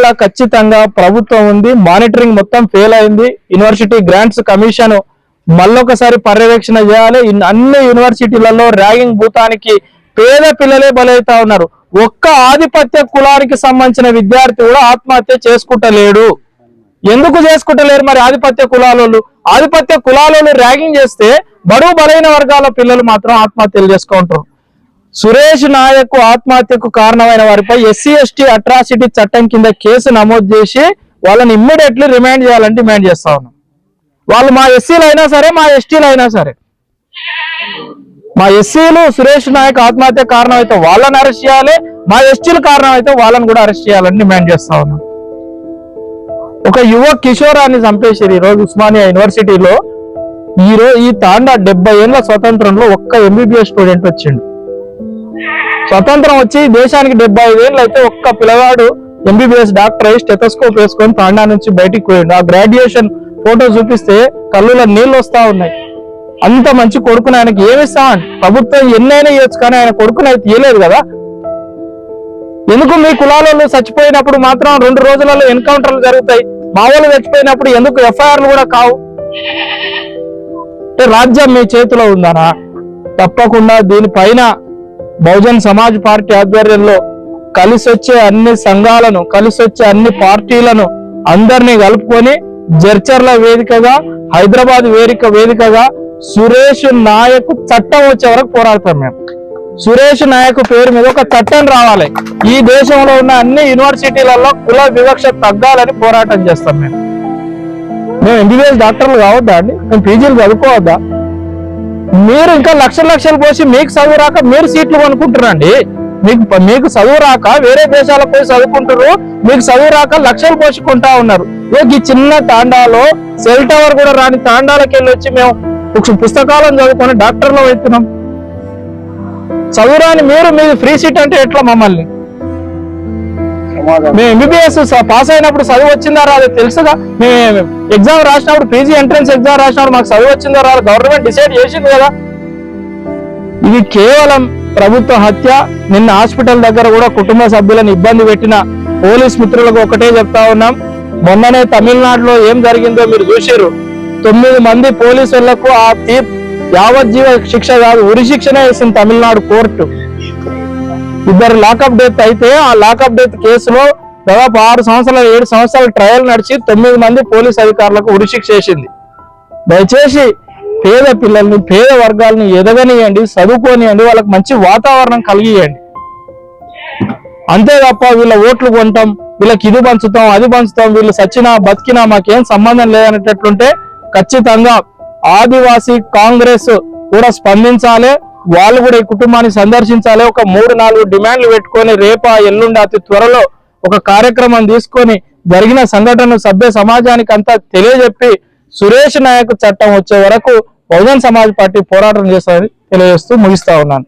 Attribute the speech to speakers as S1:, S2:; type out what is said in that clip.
S1: ఇవాళ ఖచ్చితంగా ప్రభుత్వం ఉంది, మానిటరింగ్ మొత్తం ఫెయిల్ అయింది. యూనివర్సిటీ గ్రాంట్స్ కమిషన్ మళ్ళొకసారి పర్యవేక్షణ చేయాలి. అన్ని యూనివర్సిటీలలో ర్యాగింగ్ భూతానికి పేద పిల్లలే బలవుతా ఉన్నారు. ఒక్క ఆధిపత్య కులానికి సంబంధించిన విద్యార్థి కూడా ఆత్మహత్య చేసుకుంటలేడు. ఎందుకు చేసుకుంటలేరు మరి? ఆధిపత్య కులాలలో ర్యాగింగ్ చేస్తే బడుగు బలైన వర్గాల పిల్లలు మాత్రం ఆత్మహత్యలు చేసుకుంటారు. సురేష్ నాయక్ ఆత్మహత్యకు కారణమైన వారిపై SC/ST అట్రాసిటీ చట్టం కింద కేసు నమోదు చేసి వాళ్ళని ఇమ్మీడియట్లీ రిమాండ్ చేయాలని డిమాండ్ చేస్తా ఉన్నాం. వాళ్ళు మా SCలు అయినా సరే, మా STలు అయినా సరే. మా SCలు సురేష్ నాయక్ ఆత్మహత్య కారణం అయితే వాళ్ళని అరెస్ట్ చేయాలి, మా STలు కారణం అయితే వాళ్ళని కూడా అరెస్ట్ చేయాలని డిమాండ్ చేస్తా ఉన్నాం. ఒక యువ కిషోరాన్ని చంపేసారు ఈరోజు ఉస్మానియా యూనివర్సిటీలో. ఈ తాండా 70 ఏళ్ల స్వతంత్రంలో ఒక్క MBBS స్టూడెంట్ వచ్చిండు. స్వతంత్రం వచ్చి దేశానికి 75 ఏళ్ళు అయితే ఒక్క పిల్లవాడు MBBS డాక్టర్ అయ్యి స్టెథోస్కోప్ వేసుకొని తాండా నుంచి బయటికి పోయిండు. ఆ గ్రాడ్యుయేషన్ ఫోటో చూపిస్తే కళ్ళులో నీళ్ళు వస్తా ఉన్నాయి. అంత మంచి కొడుకుని ఆయనకి ఏమిస్తామని ప్రభుత్వం ఎన్నైనా ఇవ్వచ్చు, కానీ ఆయన కొడుకుని అయితే ఇవ్వలేదు కదా. ఎందుకు మీ కులాలలో చచ్చిపోయినప్పుడు మాత్రం 2 రోజులలో ఎన్కౌంటర్లు జరుగుతాయి, మా వాళ్ళు చచ్చిపోయినప్పుడు ఎందుకు FIRలు కూడా కావు? అంటే రాజ్యం మీ చేతిలో ఉందనా? తప్పకుండా దీనిపైన బహుజన్ సమాజ్ పార్టీ ఆధ్వర్యంలో కలిసి వచ్చే అన్ని సంఘాలను, కలిసి వచ్చే అన్ని పార్టీలను అందరినీ కలుపుకొని జడ్చర్ల వేదికగా, హైదరాబాద్ వేదికగా సురేష్ నాయక్ చట్టం వచ్చే వరకు పోరాడతాం. మేము సురేష్ నాయక్ పేరు మీద ఒక చట్టం రావాలి. ఈ దేశంలో ఉన్న అన్ని యూనివర్సిటీలలో కుల వివక్ష తగ్గాలని పోరాటం చేస్తాం. మేము MBBS డాక్టర్లు కావద్దా అండి? మేము PGలు చదువుకోవద్దా? మీరు ఇంకా లక్షలు పోసి మీకు చదువు రాక మీరు సీట్లు కొనుక్కుంటారండి. మీకు చదువు రాక వేరే దేశాలకు పోయి చదువుకుంటారు, మీకు చదువు రాక లక్షలు పోసుకుంటా ఉన్నారు. ఈ చిన్న తాండాలో సెల్ టవర్ కూడా రాని తాండాలకు వెళ్ళి వచ్చి మేము పుస్తకాలను చదువుకొని డాక్టర్లు అవుతున్నాం. చదువురాని మీరు ఫ్రీ సీట్ అంటే ఎట్లా? మమ్మల్ని మేము MBBS పాస్ అయినప్పుడు చదువు వచ్చిందా రాదు తెలుసుగా. మేము ఎగ్జామ్ రాసినప్పుడు PG ఎంట్రన్స్ ఎగ్జామ్ రాసినప్పుడు మాకు చదువు వచ్చిందా రాదు గవర్నమెంట్ డిసైడ్ చేసింది కదా. ఇది కేవలం ప్రభుత్వ హత్య. నిన్న హాస్పిటల్ దగ్గర కూడా కుటుంబ సభ్యులను ఇబ్బంది పెట్టిన పోలీస్ మిత్రులకు ఒకటే చెప్తా ఉన్నాం. మొన్ననే తమిళనాడులో ఏం జరిగిందో మీరు చూసారు. 9 మంది పోలీసులకు ఆ యావజ్జీవ శిక్ష కాదు, ఉరి శిక్షనే వేసింది తమిళనాడు కోర్టు. 2 లాకప్ డెత్ అయితే ఆ లాకప్ డెత్ కేసులో దాదాపు 6 సంవత్సరాలు 7 సంవత్సరాలు ట్రయల్ నడిచి 9 మంది పోలీస్ అధికారులకు ఉరి శిక్ష వేసింది. దయచేసి పేద పిల్లల్ని, పేద వర్గాలని ఎదగనియండి, చదువుకోనియండి, వాళ్ళకి మంచి వాతావరణం కలిగియండి. అంతే తప్ప వీళ్ళ ఓట్లు కొంటాం, వీళ్ళకి ఇది పంచుతాం, అది పంచుతాం, వీళ్ళు సచ్చినా బతికినా మాకేం సంబంధం లేదనేటట్లుంటే ఖచ్చితంగా ఆదివాసీ కాంగ్రెస్ కూడా స్పందించాలి. వాళ్ళు కూడా ఈ కుటుంబాన్ని సందర్శించాలి. ఒక 3-4 డిమాండ్లు పెట్టుకొని రేపా ఎల్లుండి అతి త్వరలో ఒక కార్యక్రమం తీసుకొని జరిగిన సంఘటనను సభ్య సమాజానికి అంతా తెలియజెప్పి సురేష్ నాయక్ చట్టం వచ్చే వరకు బహుజన్ సమాజ్ పార్టీ పోరాటం చేస్తారని తెలియజేస్తూ ముగిస్తా ఉన్నాను.